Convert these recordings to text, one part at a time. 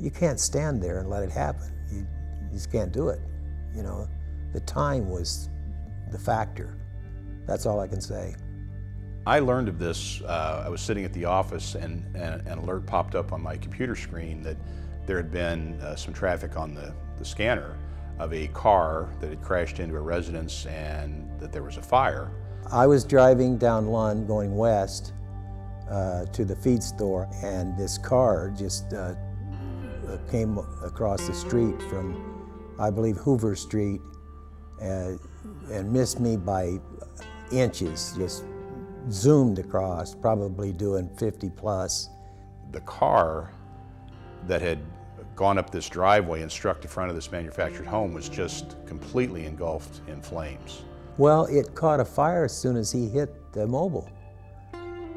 you can't stand there and let it happen. You just can't do it. You know, the time was the factor. That's all I can say. I learned of this, I was sitting at the office and an alert popped up on my computer screen that there had been some traffic on the scanner of a car that had crashed into a residence and that there was a fire. I was driving down Lund going west to the feed store, and this car just came across the street from, I believe, Hoover Street and missed me by inches, just zoomed across, probably doing 50 plus. The car that had gone up this driveway and struck the front of this manufactured home was just completely engulfed in flames. Well, it caught a fire as soon as he hit the mobile.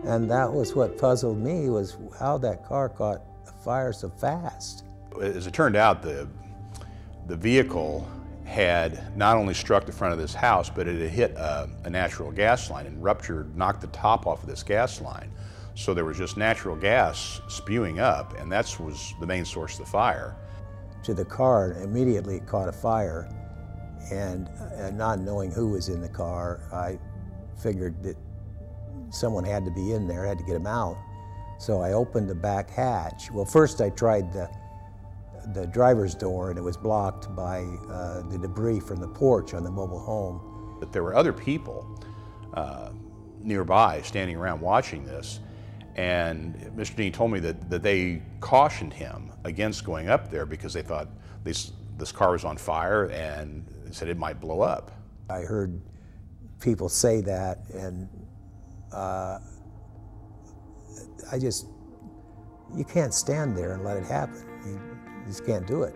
And that was what puzzled me, was how that car caught a fire so fast. As it turned out, the vehicle had not only struck the front of this house, but it had hit a natural gas line and ruptured, knocked the top off of this gas line. So there was just natural gas spewing up, and that was the main source of the fire. To the car, immediately it caught a fire, and not knowing who was in the car, I figured that someone had to be in there, had to get him out. So I opened the back hatch. Well, first I tried the driver's door, and it was blocked by the debris from the porch on the mobile home. But there were other people nearby standing around watching this, and Mr. Dean told me that they cautioned him against going up there because they thought this car was on fire and said it might blow up. I heard people say that, and you can't stand there and let it happen. You just can't do it.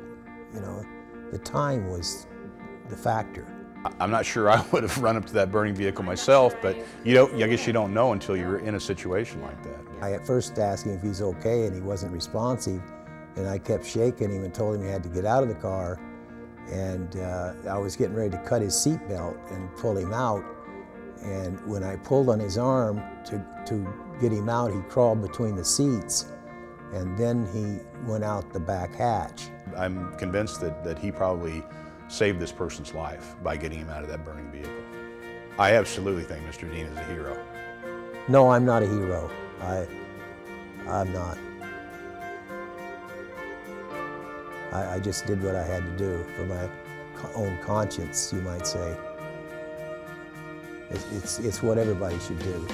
You know, the time was the factor. I'm not sure I would have run up to that burning vehicle myself, but I guess you don't know until you're in a situation like that. I at first asked him if he's okay, and he wasn't responsive, and I kept shaking him and told him he had to get out of the car, and I was getting ready to cut his seat belt and pull him out, and when I pulled on his arm to get him out, he crawled between the seats, and then he went out the back hatch. I'm convinced that he probably saved this person's life by getting him out of that burning vehicle. I absolutely think Mr. Dean is a hero. No, I'm not a hero. I'm not. I just did what I had to do for my own conscience, you might say. It's what everybody should do.